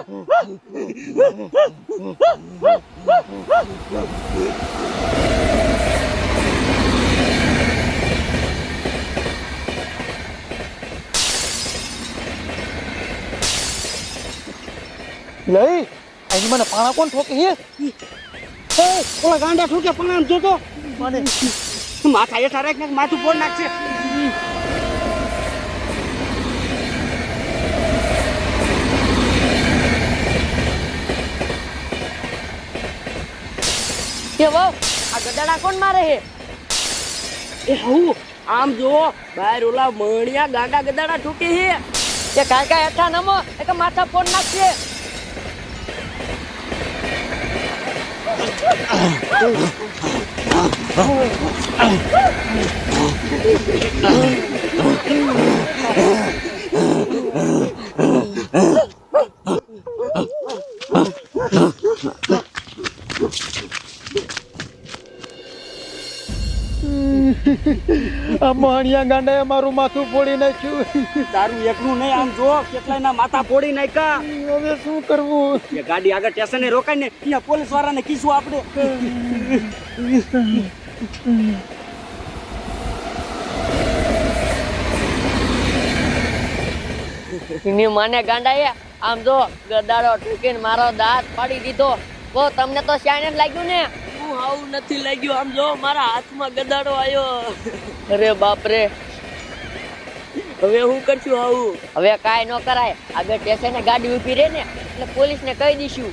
લઈ અહીં મને પાણા કોણ ઠોકે હે ઓલા ગાંડા ઠોકે પાણા જોતો મને માથા હેઠા રાખ ને માથું ફોડ નાખશે કે વાવ આ ગડાડા કોણ મારે હે એ હું આમ જો બહાર ઓલા મણિયા ગાંડા ગદાડા ઠોકે હે કે કાકા હેઠા નમો એક માથા ફોડ નાખશે માણિયા ગાંડાએ મારું માથું ફોડી નાખ્યું તારું એકનું નહીં આમ જો કેટલાયના માથા ફોડી નાખ્યા હવે શું કરવું એ ગાડી આગળ સ્ટેશને રોકાય ને અહીંયા પોલીસ વાળાને કીશું આપણે ની માને ગાંડાએ આમ જો ગડાડો ઠોકીને મારો દાંત પાડી દીધો તો તમને તો શાને લાગ્યું ને હું આવું નથી લાગ્યું આમ જો મારા હાથમાં ગદાડો આવ્યો અરે બાપ રે હવે હું કરશું આવું હવે કાંઈ ન કરાય આગળ સ્ટેશને ગાડી ઊભી રહે ને એટલે પોલીસને કહી દઈશું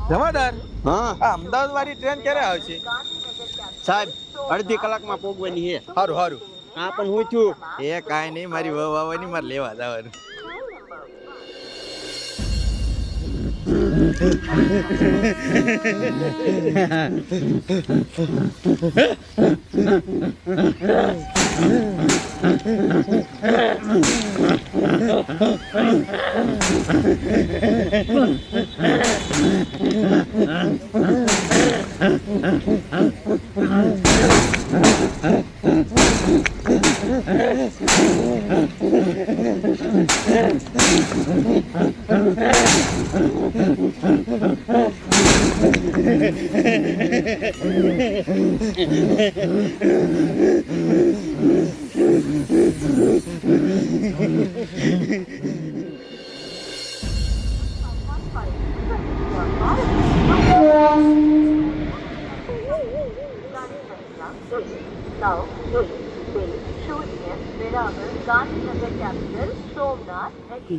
જમાદાર હા આ અમદાવાદ વાળી ટ્રેન ક્યારે આવશે? સાહેબ અડધી કલાકમાં પહોંચવાની છે સારું સારું. હા પણ હું છું એ કાંઈ નહીં, મારી વહુ આવવાની, મારે લેવા જવાનું.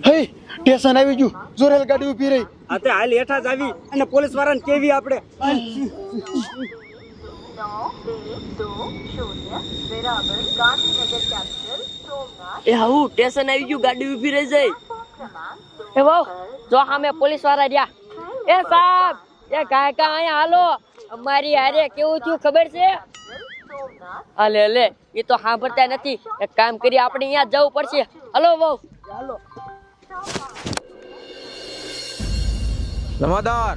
હે સ્ટેશન આવી ગયું જોરેલ ગાડી ઊભી રહી આ તે હાલ હેઠા જ આવી અને પોલીસ વાળાને કેવી આપણે એ આવું સ્ટેશન આવી ગયું ગાડી ઊભી રહી જાય એ વાવ જો સામે પોલીસ વાળા રહ્યા એ સાહેબ એ કાકા અહીંયા હાલો અમારી હારે કેવું થયું ખબર છે અલે લે એ તો સાંભળતા નથી એક કામ કરી આપણે અહીંયા જવું પડશે હલો વાવ ચાલો જમાદાર,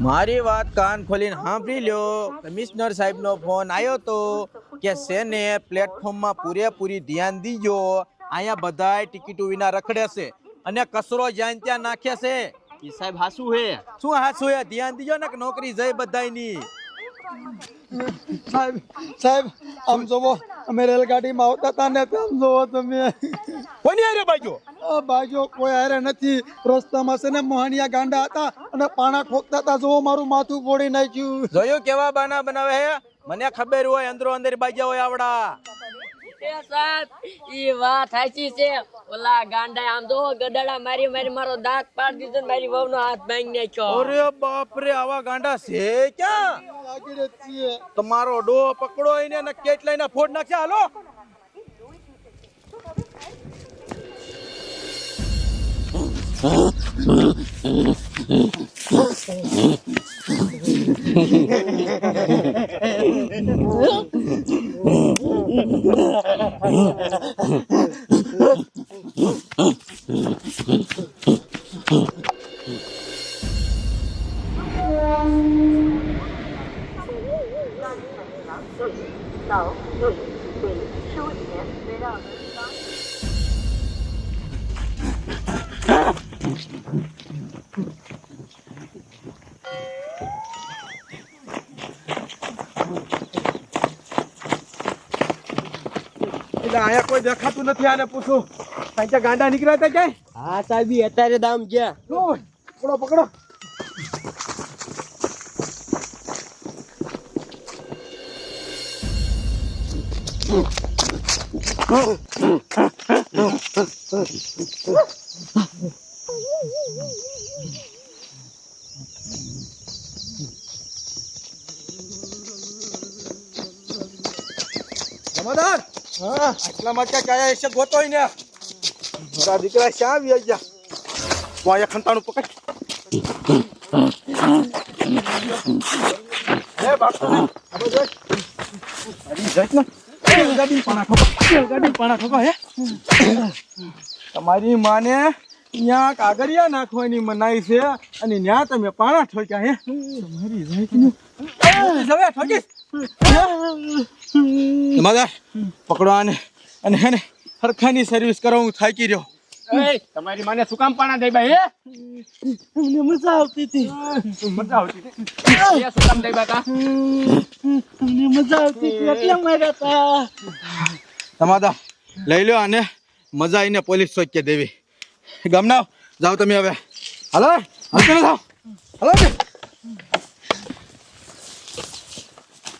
મારી વાત કાન ખોલીને સાંભળી લ્યો. કમિશનર સાહેબનો ફોન આવ્યો તો કે સેને પ્લેટફોર્મમાં પૂરેપૂરી ધ્યાન દીજો. અહીંયા બધાય ટિકિટો વિના રખડે છે અને કચરો જ્યાં ત્યાં નાખે છે. એ સાહેબ હાસુ હે શું હાસું હે? ધ્યાન દીજો ને કે નોકરી જઈ બધાયની. સાહેબ સાહેબ આમ જોવો અમે રેલગાડીમાં આવતા હતા ને આમ જોવો તમે કોની હારે બાજો? આ બાજુ કોઈ હારે નથી રસ્તામાં છે ને મોહનિયા ગાંડા હતા અને પાણા ઠોકતા હતા જોવો મારું માથું ફોડી નાખ્યું જોયું કેવા બાના બનાવે હે? મને ખબર હોય અંદરો અંદર બાજા હોય આવડા. એ સાહેબ ઈ વાત સાચી છે ઓલા ગાંડા આમ જો ગડાડા મારી મારી મારો દાંત પાડી દીધો મારી વહુનો હાથ ભાંગી નાખ્યો અરે બાપ રે, આવા ગાંડા છે ક્યાં? આગળ જ છીએ તમારો ડો પકડો એને ને કેટલાયના ફોડ નાખશે. હાલો એટલે અહીંયા કોઈ દેખાતું નથી, આને પૂછું ત્યાં ગાંડા નીકળ્યા હતા ક્યાંય? હા સાહેબી અત્યારે દામ ગયા. પકડો પકડો. જમાદાર, આટલામાં ક્યાં ક્યાં છે ગોતોય ને. મારા દીકરા શા આવી ગયા? હું અહીંયા ખંતાણું પકડ. એ બાપુ હવે જોઈ. અરે જઈશ ને. ગાડી પાણા ઠોકો. ગાડી પાણા ઠોકો હે. તમારી માને ત્યાં કાગળિયા નાખવાની મનાઈ છે અને ત્યાં તમે પાણા ઠોક્યા હે. તમારી જાતનું હવે ઠોકીશ. જમાદાર પકડો આને અને હે ને હરખાની સર્વિસ કરો. હું થાકી રહ્યો. તમારી માને શું કામ પાણા દઈ ભાઈ? અમને મજા આવતી હતી. મજા આવતી હતી. શું કામ દઈ બાકા? અમને મજા આવતી હતી એટલે માર્યા હતા. જમાદાર લઈ લો આને. મજા આવીને પોલીસ ચોકી દેવી. ગામના જાઓ તમે હવે. હાલો હાલો જાઓ. હાલો